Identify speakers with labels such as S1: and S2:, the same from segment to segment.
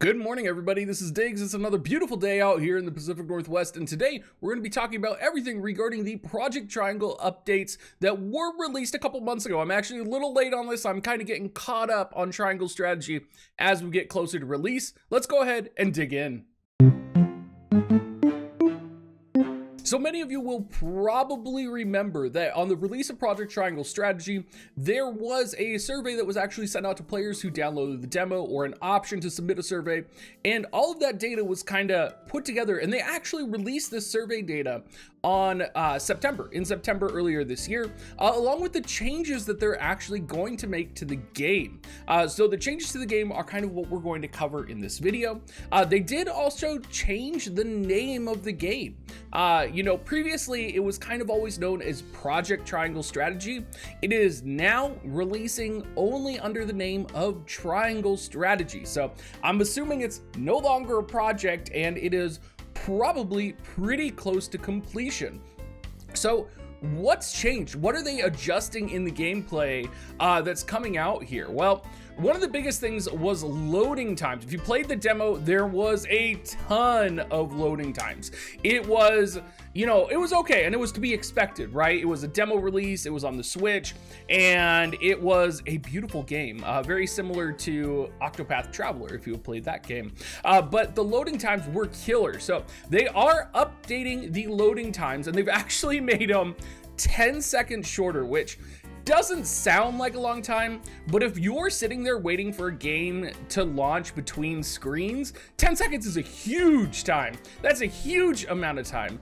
S1: Good morning, everybody. This is Diggs. It's another beautiful day out here in the Pacific Northwest, and today we're going to be talking about everything regarding the Project Triangle updates that were released a couple months ago. I'm actually a little late on this. I'm kind of getting caught up on Triangle strategy as we get closer to release. Let's go ahead and dig in. So many of you will probably remember that on the release of Project Triangle Strategy, there was a survey that was actually sent out to players who downloaded the demo, or an option to submit a survey, and all of that data was kind of put together, and they actually released this survey data on in September earlier this year, along with the changes that they're actually going to make to the game. So the changes to the game are kind of what we're going to cover in this video. They did also change the name of the game. Previously it was kind of always known as Project Triangle Strategy. It is now releasing only under the name of Triangle Strategy. So I'm assuming it's no longer a project, and it is probably pretty close to completion. So what's changed? What are they adjusting in the gameplay that's coming out here? Well, one of the biggest things was loading times. If you played the demo, there was a ton of loading times. It was, it was okay, and it was to be expected, right? It was a demo release, it was on the Switch, and it was a beautiful game, very similar to Octopath Traveler, if you have played that game. But the loading times were killer. So they are updating the loading times, and they've actually made them 10 seconds shorter, which doesn't sound like a long time, but if you're sitting there waiting for a game to launch between screens, 10 seconds is a huge time. That's a huge amount of time.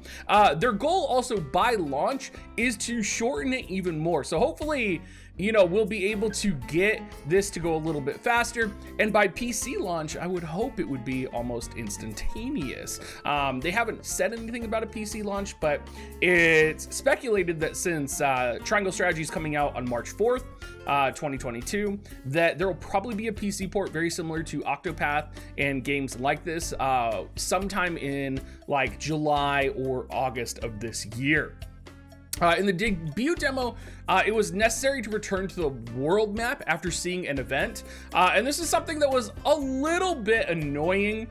S1: Their goal also by launch is to shorten it even more. So hopefully, we'll be able to get this to go a little bit faster. And by PC launch, I would hope it would be almost instantaneous. They haven't said anything about a PC launch, but it's speculated that since Triangle Strategy is coming out on March 4th, 2022, that there will probably be a PC port very similar to Octopath and games like this sometime in like July or August of this year. In the debut demo, it was necessary to return to the world map after seeing an event. And this is something that was a little bit annoying.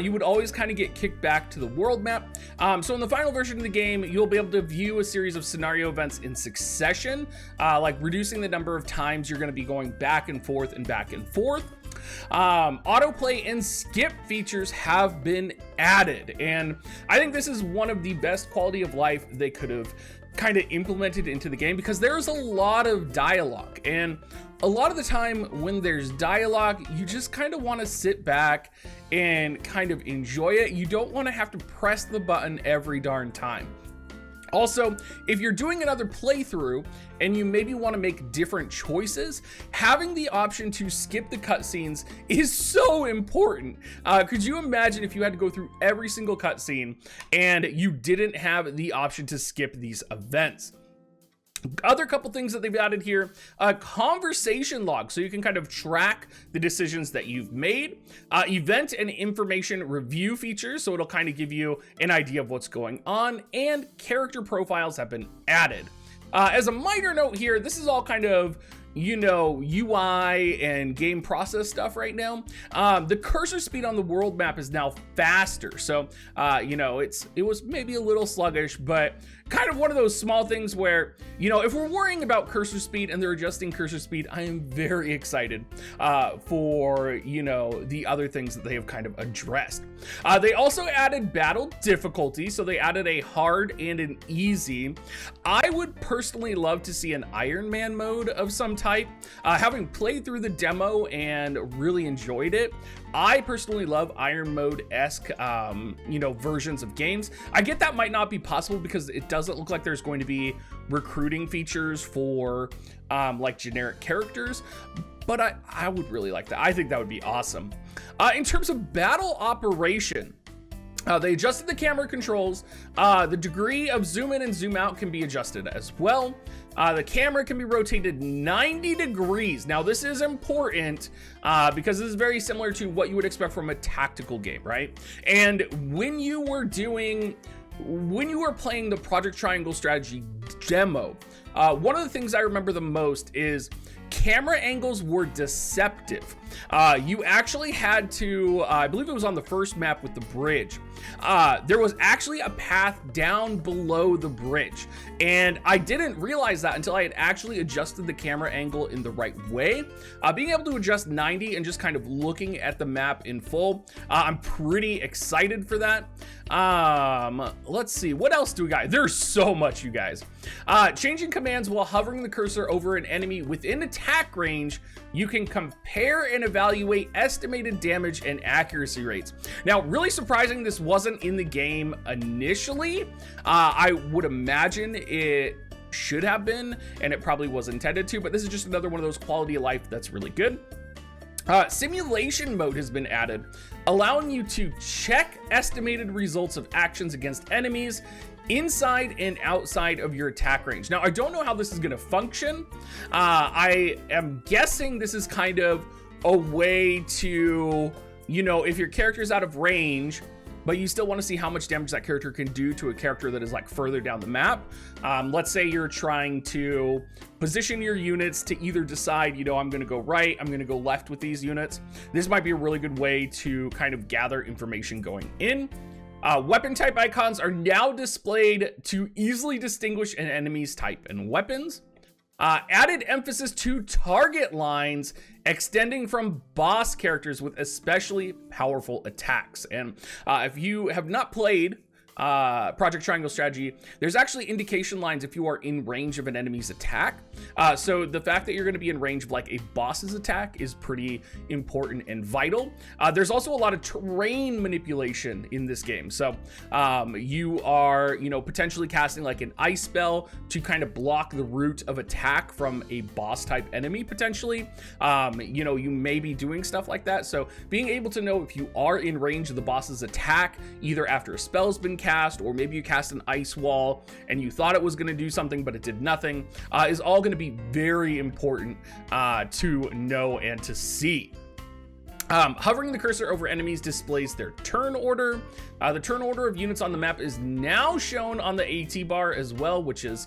S1: You would always kind of get kicked back to the world map. So in the final version of the game, you'll be able to view a series of scenario events in succession, like reducing the number of times you're going to be going back and forth and back and forth. Autoplay and skip features have been added, and I think this is one of the best quality of life they could have kind of implemented into the game, because there's a lot of dialogue, and a lot of the time when there's dialogue, you just kind of want to sit back and kind of enjoy it. You don't want to have to press the button every darn time. Also, if you're doing another playthrough and you maybe want to make different choices, having the option to skip the cutscenes is so important. Could you imagine if you had to go through every single cutscene and you didn't have the option to skip these events? Other couple things that they've added here, conversation log, so you can kind of track the decisions that you've made. Event and information review features, so it'll kind of give you an idea of what's going on, and character profiles have been added. As a minor note here, this is all kind of UI and game process stuff right now. The cursor speed on the world map is now faster. So, it was maybe a little sluggish, but kind of one of those small things where, if we're worrying about cursor speed and they're adjusting cursor speed, I am very excited for, the other things that they have kind of addressed. They also added battle difficulty. So they added a hard and an easy. I would personally love to see an Iron Man mode of some type. Having played through the demo and really enjoyed it, I personally love Iron Mode-esque, versions of games. I get that might not be possible because it doesn't look like there's going to be recruiting features for like generic characters, but I would really like that. I think that would be awesome. In terms of battle operation, they adjusted the camera controls. The degree of zoom in and zoom out can be adjusted as well. The camera can be rotated 90 degrees. Now, this is important because this is very similar to what you would expect from a tactical game, right? And when you were playing the Project Triangle Strategy demo, one of the things I remember the most is camera angles were deceptive. You actually had to, I believe it was on the first map with the bridge. There was actually a path down below the bridge, and I didn't realize that until I had actually adjusted the camera angle in the right way. Being able to adjust 90 and just kind of looking at the map in full, I'm pretty excited for that. Let's see, what else do we got? There's so much, you guys. Changing commands while hovering the cursor over an enemy within attack range. You can compare and evaluate estimated damage and accuracy rates. Now, really surprising this wasn't in the game initially. I would imagine it should have been, and it probably was intended to, but this is just another one of those quality of life that's really good. Simulation mode has been added, allowing you to check estimated results of actions against enemies inside and outside of your attack range. Now, I don't know how this is going to function. I am guessing this is kind of a way to, you know, if your character is out of range, but you still want to see how much damage that character can do to a character that is like further down the map. Let's say you're trying to position your units to either decide, you know, I'm going to go right, I'm going to go left with these units. This might be a really good way to kind of gather information going in. Weapon type icons are now displayed to easily distinguish an enemy's type and weapons. Added emphasis to target lines extending from boss characters with especially powerful attacks. And if you have not played Project Triangle Strategy, there's actually indication lines if you are in range of an enemy's attack. So the fact that you're going to be in range of like a boss's attack is pretty important and vital. There's also a lot of terrain manipulation in this game. So you are, you know, potentially casting like an ice spell to kind of block the route of attack from a boss type enemy potentially. You know, you may be doing stuff like that. So being able to know if you are in range of the boss's attack, either after a spell's been cast, or maybe you cast an ice wall and you thought it was going to do something but it did nothing, is all going to be very important to know and to see. Hovering the cursor over enemies displays their turn order. The turn order of units on the map is now shown on the AT bar as well, which is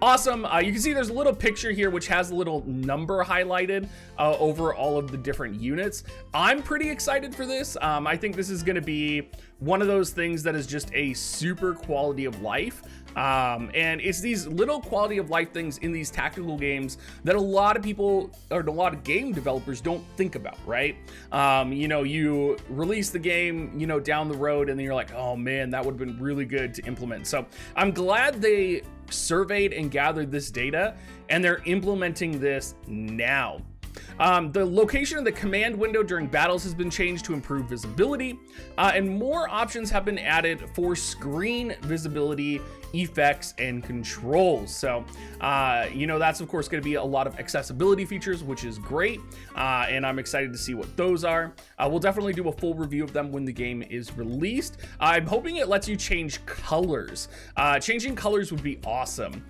S1: awesome. You can see there's a little picture here which has a little number highlighted over all of the different units. I'm pretty excited for this. I think this is going to be one of those things that is just a super quality of life. And it's these little quality of life things in these tactical games that a lot of people or a lot of game developers don't think about, right? You know, you release the game, you know, down the road, and then you're like, oh man, that would have been really good to implement. So I'm glad they surveyed and gathered this data and they're implementing this now. The location of the command window during battles has been changed to improve visibility, and more options have been added for screen visibility, effects, and controls. So, you know, that's of course going to be a lot of accessibility features, which is great, and I'm excited to see what those are. We'll definitely do a full review of them when the game is released. I'm hoping it lets you change colors. Changing colors would be awesome,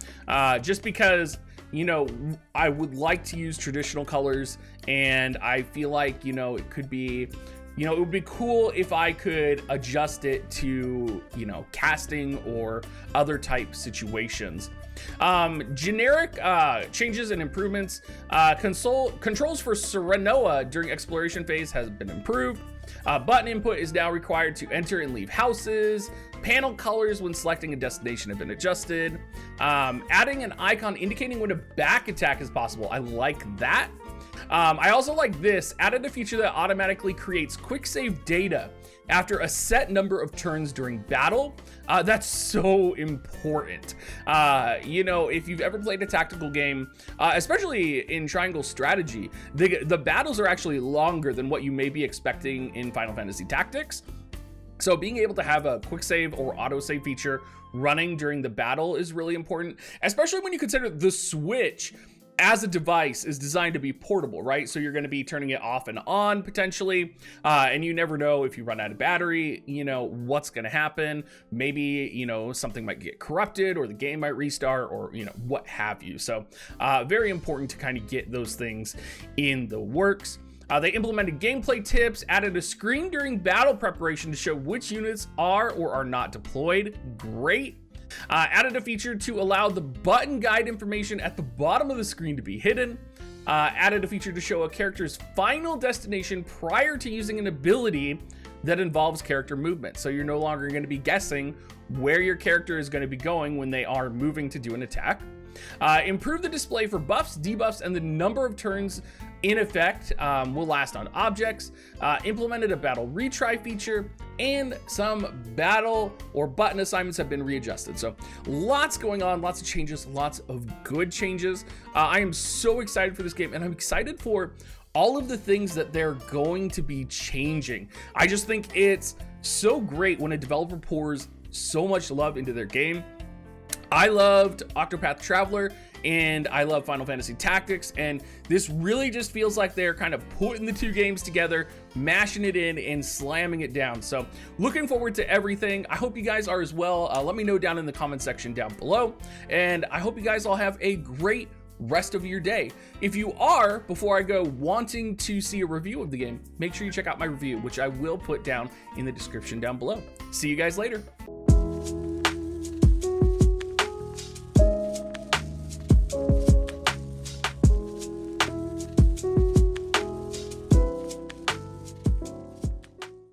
S1: just because, you know, I would like to use traditional colors, and I feel like, you know, it could be, you know, it would be cool if I could adjust it to, you know, casting or other type situations. Generic changes and improvements. Controls for Serenoa during exploration phase has been improved. Button input is now required to enter and leave houses. Panel colors when selecting a destination have been adjusted. Adding an icon indicating when a back attack is possible. I like that. I also like this. Added a feature that automatically creates quick save data after a set number of turns during battle. That's so important. You know, if you've ever played a tactical game, especially in Triangle Strategy, the battles are actually longer than what you may be expecting in Final Fantasy Tactics. So being able to have a quick save or auto save feature running during the battle is really important, especially when you consider the Switch as a device is designed to be portable, right? So you're going to be turning it off and on potentially, and you never know if you run out of battery, you know, what's going to happen. Maybe, you know, something might get corrupted or the game might restart or, you know, what have you. So very important to kind of get those things in the works. They implemented gameplay tips, added a screen during battle preparation to show which units are or are not deployed. Great. Added a feature to allow the button guide information at the bottom of the screen to be hidden. Added a feature to show a character's final destination prior to using an ability that involves character movement. So you're no longer going to be guessing where your character is going to be going when they are moving to do an attack. Improve the display for buffs, debuffs, and the number of turns in effect will last on objects. Implemented a battle retry feature, and some battle or button assignments have been readjusted. So lots going on, lots of changes, lots of good changes. I am so excited for this game, and I'm excited for all of the things that they're going to be changing. I just think it's so great when a developer pours so much love into their game. I loved Octopath Traveler, and I love Final Fantasy Tactics, and this really just feels like they're kind of putting the two games together, mashing it in, and slamming it down. So looking forward to everything. I hope you guys are as well. Let me know down in the comment section down below, and I hope you guys all have a great rest of your day. If you are, before I go, wanting to see a review of the game, make sure you check out my review, which I will put down in the description down below. See you guys later.